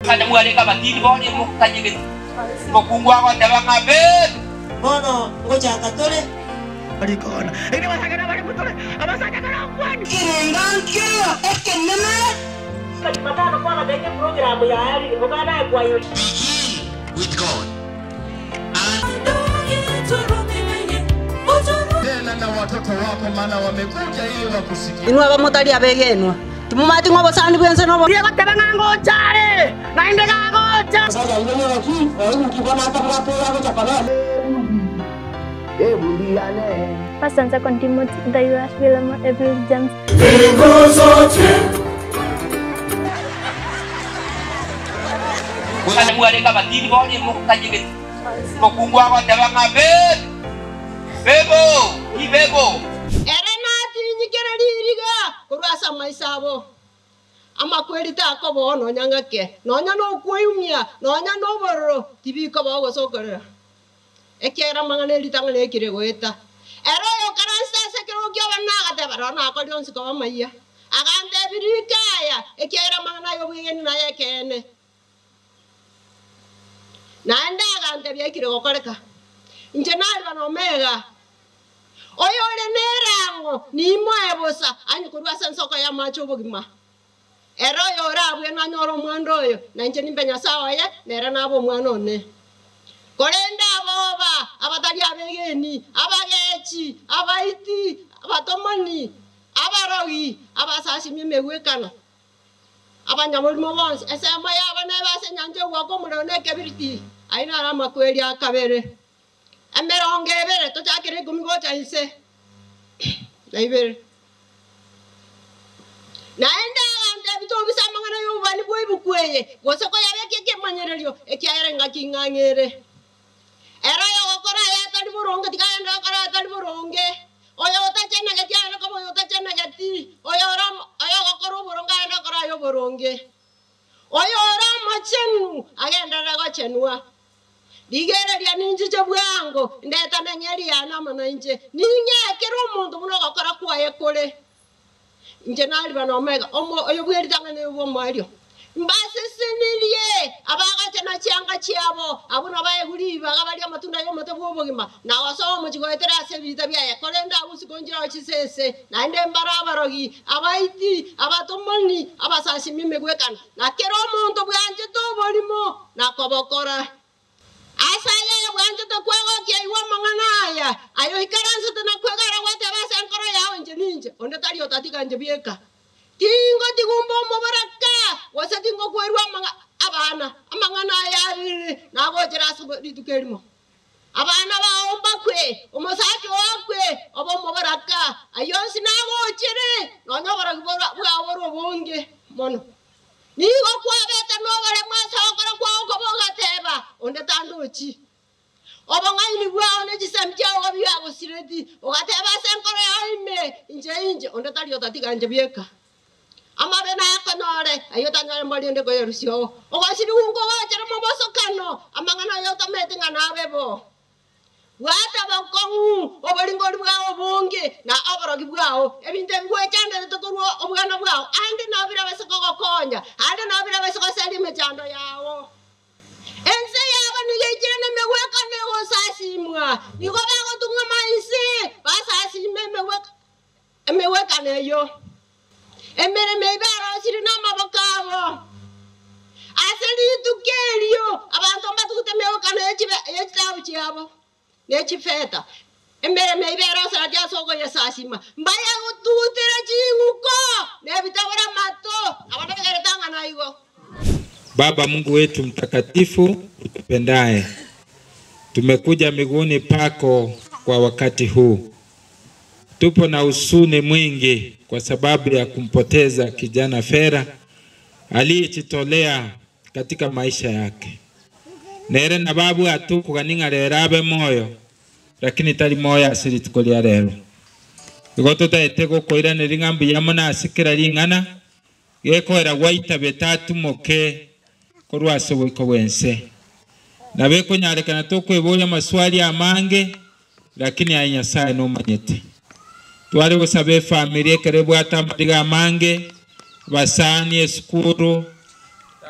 Kada muale ka batini boni mo kanyegit. Mo kungwa ko dawa ngabet. Bono, ngoja katole. Maricona. Ini masakan apa betul? Masakan perempuan. Kirengan kyo, ekenema. Matano kwa naganya program ya hari ukana kwa hiyo. With God. Na watoto wako maana wamekuja ili wakusikie. Inua bamotali abegenwa. Tumumati ngobo sandi bwense nobo. Dia batanga ngochare. Naende ngocha. Sasa ile waki, wewe ukibona hata kwa kwa chapala. Pastor Second Timothy Dayuas Film April James. Kada muale ka batini boni mo kanyegit. Mo kungwa ko dawa ngabet. Bebo, ibebo. Erena tinyikera diriga, kurasa maisabo. Ama kweli ta ko bono nyangake. Nonya no kuyumya, nonya no borro, tibiko bago sokora. Ekera mangane litangane ekire goeta. Ero yo karansa sekero kyo bana gate barona ko lyon siko maiya. Agande birikaya, ekera mangana yo bwingen na yakene. Naenda agande byekire gokoreka. Injenali bano omega. Oyo le nerango ni moebosa anyi kurwasa nsoko ya macho bogima. Ero yo rabwe na nyoro mwando yo na injeni mbenya sawa ye nera nabo mwana one. Kolenda boba abatali abegeni abagechi abaiti abatomani abarogi abasasi mimewekana. Abanyamuri mobons esema ya bana base nyanje wako mulone kebiriti aina rama kweli akabere. Emeronge bere to chakire gumigocha ise. Naibere. Naenda ande bito bisa mangana yo bani boy bukweye. Gosoko yabe keke manyerelyo ekiaere ngakingangere. Era yo okora ya tali boronge tikaenda okora tali boronge. Oyo otachena getiana komo yo otachena geti. Oyo ram oyo okoro boronga enda okora yo boronge. Oyo ram machenu agenda rago chenua. Digere dia ninji chabwango ndeta na nyeri yana mana nje ninye kero mundu muno gakora kwa yekole nje nali bana omega oyo bweri tangane bo mario mbase sinilie abaga tena chianga chiabo abuna baye guliba gabali amatunda yo moto bobogima na waso mu kigoetera se bita bya yekole nda usikonjira chisese na inde mbarabarogi abaiti abatomoni abasasi mimegwekana na kero mundu bwanje to bolimo na kobokora. Asaya ya wanje to kwego ke iwa manganaya ayo ikaranza to na kwegara wate basa nkoro yawo nje ninje onde tali otatika nje bieka tingo tigumbo mobaraka wase tingo kwerwa abana amanganaya na gojera subo ditukerimo abana baomba kwe omosaki wakwe obo mobaraka ayo sinago chere nonyo baragibora bwaboro bonge mono nigo kwa beta no bare mwasa okora kwa okoboga teba onde tandochi obonga ni bwa one jisamja obi yago siredi ogateba senkoro yaime inje onde tali otatika nje bieka amabe na yakonore ayo tanyare mbali onde goyerusio ogashiri ungo wachere moboso kano amangana yo tamete ngana bebo wata bakongu obalingoli bwawo bunge na aborogi bwawo ebinte bwechande tokorwo obwana bwawo ande nabira basoko gokonya ande nabira basoko sali mechando yawo ense yaba nigejene meweka nego sasimwa nigo bago tunga maisi basasi meweka neyo emere meibara siri na mabokabo asali tukelio abantu mbatukute meweka nechibe yechitabu chiabo nechifeta embere meibera sadia soko yesasima mbaya gututira chinguko nebitawara mato abana begeretanga naigo. Baba Mungu wetu mtakatifu utupendaye, tumekuja miguuni pako kwa wakati huu. Tupo na huzuni mwingi kwa sababu ya kumpoteza kijana Fera aliyejitolea katika maisha yake. Nere na babu atuku kaninga lerabe moyo lakini tali moyo asiri tukolia lero igoto taetego koira neringambu yamona asikira lingana yekoera waita betatu moke korwase wiko wense nabeko nyarekana tokweboya maswali amange lakini ainya sae no manyete twali gusabe familia kerebu atamadiga amange basani eskuru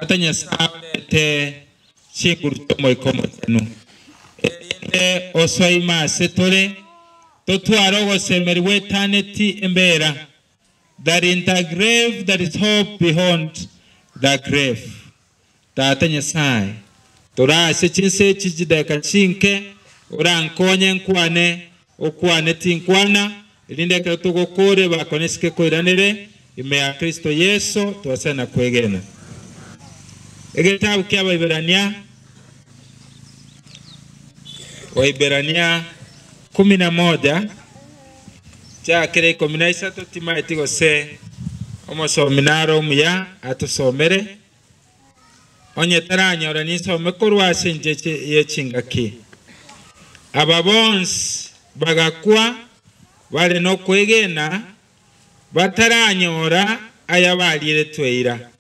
atanya sabe te chinguru moikomo tenu ende osoima setore totwaro gosemerwe eternity embera, that in the grave there is hope beyond the grave. Tata Nyasaye torase chinse chijideka chinke urankonye nkwane okwane tinkwana ilinde ka tugokore bakoneske koiranire ime ya Kristo Yesu twasana kwegena. Egetabu kya Waiberania 11 cha kere 13 timaiti gose omosominaro muya atusomere onye taranya oranisa omekorwa senje yechingaki ababons bagakwa bale no kwegena bataranyora ayabalire tweira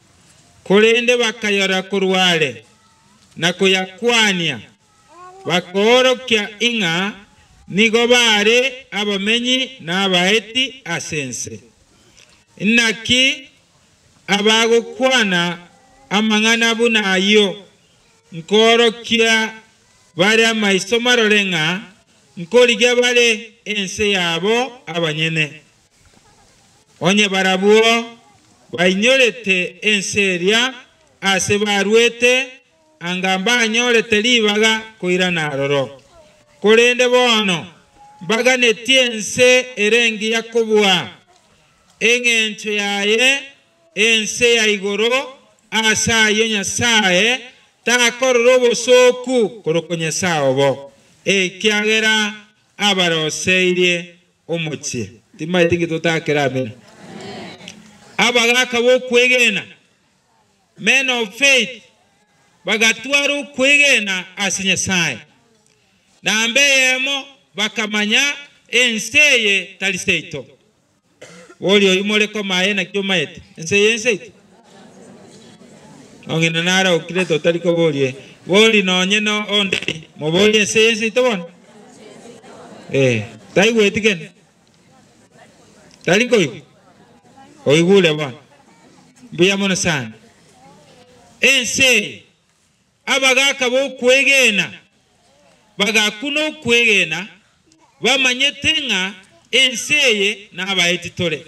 kolende bakayora kurwale na kuyakwania bakorokya inga nigo bare abamenyi n'abaeti asense inaki abagukwana amangana bunayo nkorokya bare amaiso marorenga nkorigya bare ense yabo abanyene onye barabuo bainyorete enseria ase barwete angamba anyorete libaga koira naroro kolende bono bagane tiense erengi yakobwa engencho yaye ense ya igoro asa yo Nyasaye takororo bosoku korokonya saobo ekyagera abaroseirie omochie timaiti gitotakerabe abagaka bo kwegena men of faith bagatwaru kwegena ase Nyasaye nambe yemo bakamanya enseye taliseito olio imoleko maye na kyomaete enseye enseito ongena nara okireto taliko bolie boli nonye no onde moboli enseye enseito bon taigwetiken taliko yu oigule bon buya mono sana enseye abagaka bo kwegena bagakuno kwegena bamanyetenga enseye n'abaetitore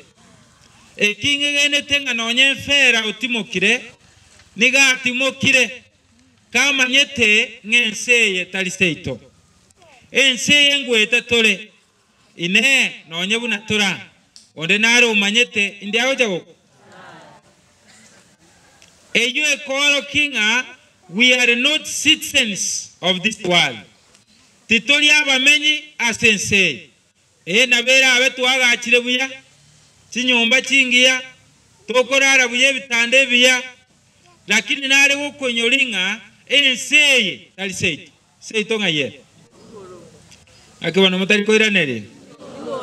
ekingegene tenga nonye mfera utimokire niga timokire kamanyete ngenseye taliseito enseye ngwete tore ine nonye buna tora onde naro umanyete indiago jago eyo ekoro kinga we are not citizens of this world titoli abamenyi asensei nabera abetu agachire buya chinyumba chingiya tokorara buye bitande biya lakini nare ukonyolinga enseye taliseito seito ngaye akabona mutari koiranere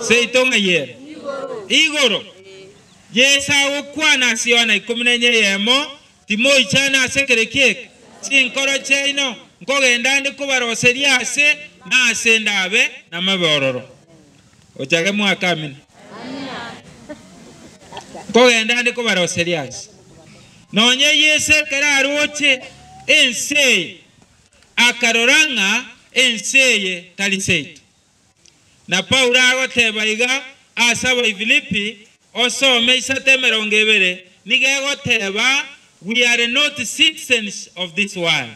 seito ngaye igoro yesa okwana siona 14 yemo timoi chana sekerekiek sinkoro cheino nkogenda ndi kubaroseria ase na asendabe na mabororo ochage mwaka mina nkogenda ndi kubaroseria ase nonye yese kararoche enseye akaroranga enseye taliseito na Paulo agotebaiga asaba Filipi osome 7:20 nigegoteba we are not citizens of this world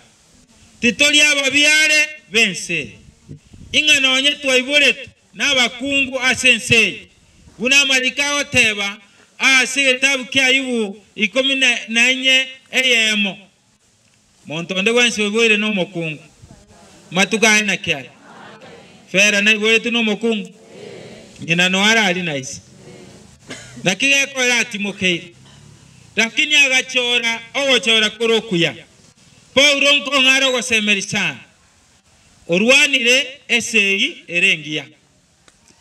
titoli ababyare bense inga nonye twaibore n'abakungu asense buna marikao teba ase tabu kyayubu 14 eyemo montonde wanse bwire no mokungu matukaye na kyaya fera na bwire no mokungu ina no ara ali nice nakige ko lati mokei lakini agachora ogochora kurokuya Paulo nkongaro gosemerisana orwanire esegi erengia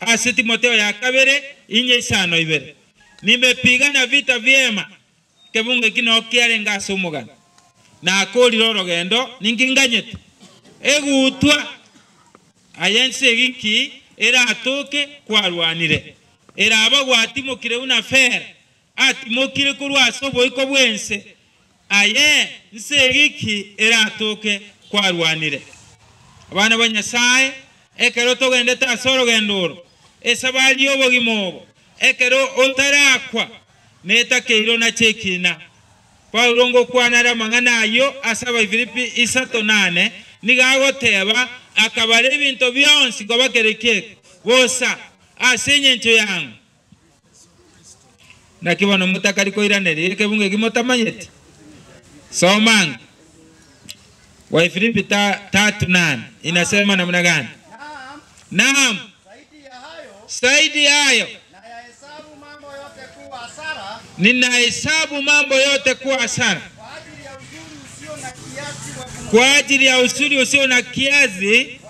ase Timotheo ya kabere inye isano ibere nimepigana vita vyema kebunge kino kiarenga somogana na akoli rorogendo ninginganyete egutwa ayense giki era atoke kwarwanire era abagwatimokire una fera atimokire kurwa sobo iko bwense aye nsegiki eratoke kwarwanire abana banyasaye ekero togende tasoro genduro esabali obogimobo ekero otarakwa neta keiro na chekina Paulo ngo kwanara mangana ayo asaba Filipi 3:8 nigagoteba akabare ibintu byonsi ngo bakereke bosa asenye ncho yangu nakibono mutakari koiranere kebunge gimotamanyete somanga wa Filipi 3:8 inasema namna gani? Naam. Zaidi ya hayo ninahesabu mambo yote kuwa hasara kwa ajili ya uzuri usio na kiasi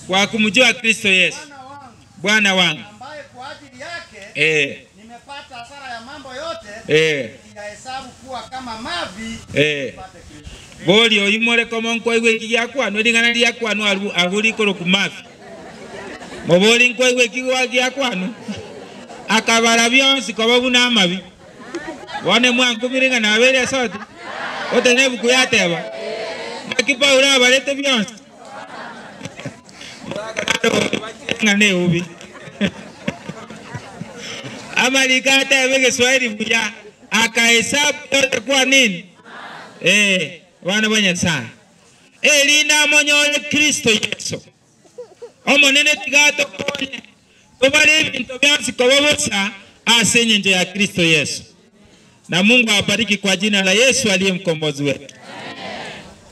kwa kumjua Kristo Yesu Bwana wangu, ambaye kwa ajili yake nimepata hasara ya mambo yote, ninahesabu kuwa kama mavi boli oyimore kama nko iwe kiyakwa no lingana liyakwa no aguri koro kumafi moboli nko iwe kiyakwa no akabara byonsi ko babuna amabi wane mwangu biringa na abere sote otene buku yateba nakipa ura barete byonsi ngane ubi amalika bege Swahili buya akahesabu yote kwa nini wana banyasaye elina monyole Kristo Yesu omonene tigato konye tobale ibintu byansi kobobosa asenye nje ya Kristo Yesu. Na Mungu awabariki kwa jina la Yesu aliye mkombozi wetu.